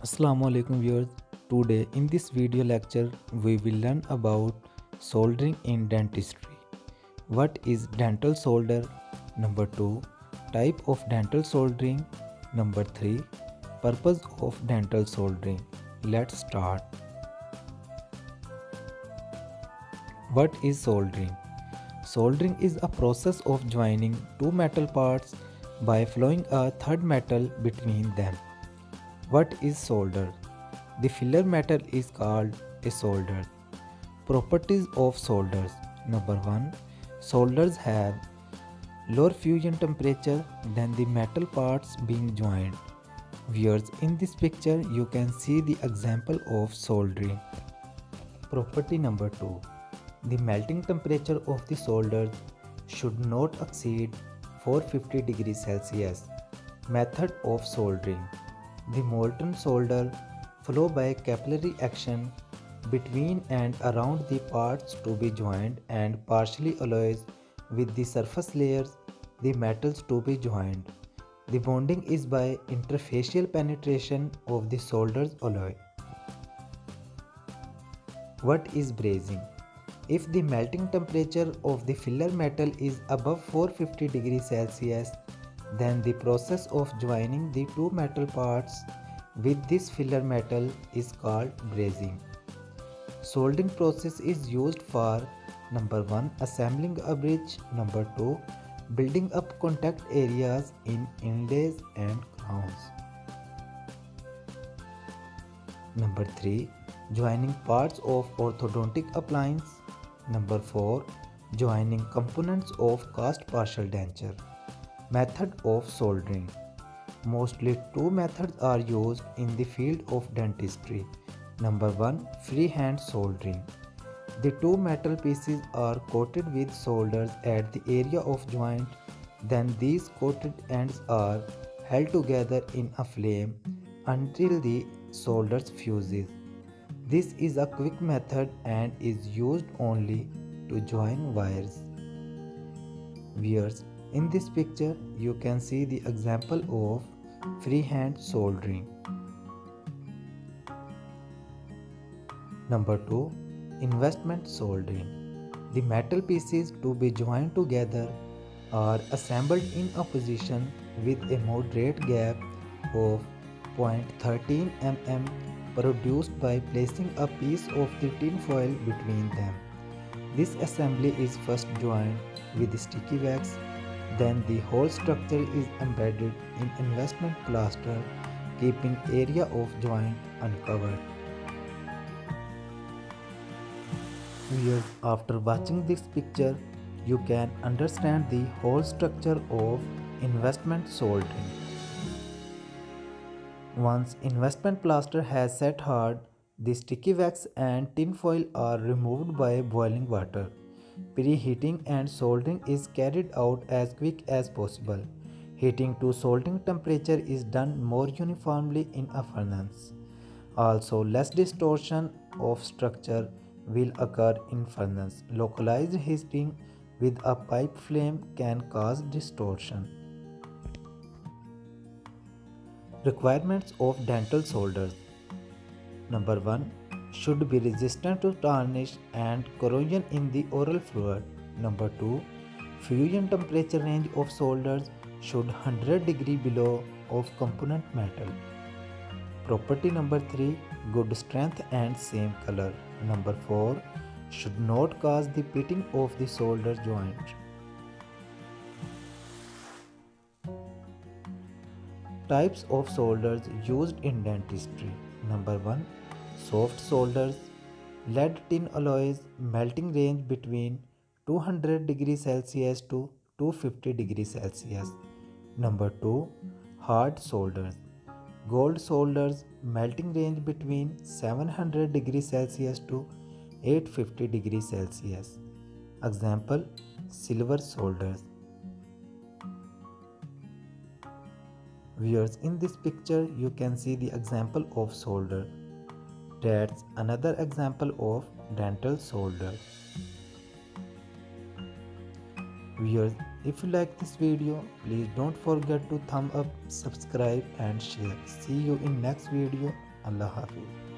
Assalamu alaikum viewers. Today in this video lecture we will learn about soldering in dentistry. What is dental solder? Number 2. Type of dental soldering. Number 3. Purpose of dental soldering. Let's start. What is soldering? Soldering is a process of joining two metal parts by flowing a third metal between them. What is solder? The filler metal is called a solder. Properties of solders. Number 1. Solders have lower fusion temperature than the metal parts being joined. Viewers, in this picture you can see the example of soldering. Property number 2. The melting temperature of the solders should not exceed 450 degrees Celsius. Method of soldering. The molten solder flow by capillary action between and around the parts to be joined and partially alloys with the surface layers the metals to be joined. The bonding is by interfacial penetration of the solder's alloy. What is brazing? If the melting temperature of the filler metal is above 450 degrees Celsius, then the process of joining the two metal parts with this filler metal is called brazing. Soldering process is used for number 1. Assembling a bridge, number 2. Building up contact areas in inlays and crowns. Number 3. Joining parts of orthodontic appliance. Number 4. Joining components of cast partial denture. Method of soldering. Mostly two methods are used in the field of dentistry. Number 1. Freehand soldering. The two metal pieces are coated with solders at the area of joint. Then these coated ends are held together in a flame until the solders fuses. This is a quick method and is used only to join wires. Viewers, in this picture you can see the example of freehand soldering. Number 2. Investment soldering. The metal pieces to be joined together are assembled in a position with a moderate gap of 0.13 mm produced by placing a piece of the tin foil between them. This assembly is first joined with sticky wax, then the whole structure is embedded in investment plaster, keeping area of joint uncovered. Viewers, after watching this picture, you can understand the whole structure of investment soldering. Once investment plaster has set hard, the sticky wax and tin foil are removed by boiling water. Preheating and soldering is carried out as quick as possible. Heating to soldering temperature is done more uniformly in a furnace. Also, less distortion of structure will occur in furnace. Localized heating with a pipe flame can cause distortion. Requirements of dental solders. Number 1. Should be resistant to tarnish and corrosion in the oral fluid. Number 2. Fusion temperature range of solders should 100 degree below of component metal. Property number 3. Good strength and same color. Number 4. Should not cause the pitting of the solder joint. Types of solders used in dentistry. Number 1. Soft solders. Lead tin alloys melting range between 200 degrees Celsius to 250 degrees Celsius. Number 2. Hard solders. Gold solders melting range between 700 degrees Celsius to 850 degrees Celsius. Example: silver solders. Viewers, in this picture you can see the example of solder. That's another example of dental solder. Viewers, if you like this video, please don't forget to thumb up, subscribe and share. See you in next video. Allah Hafiz.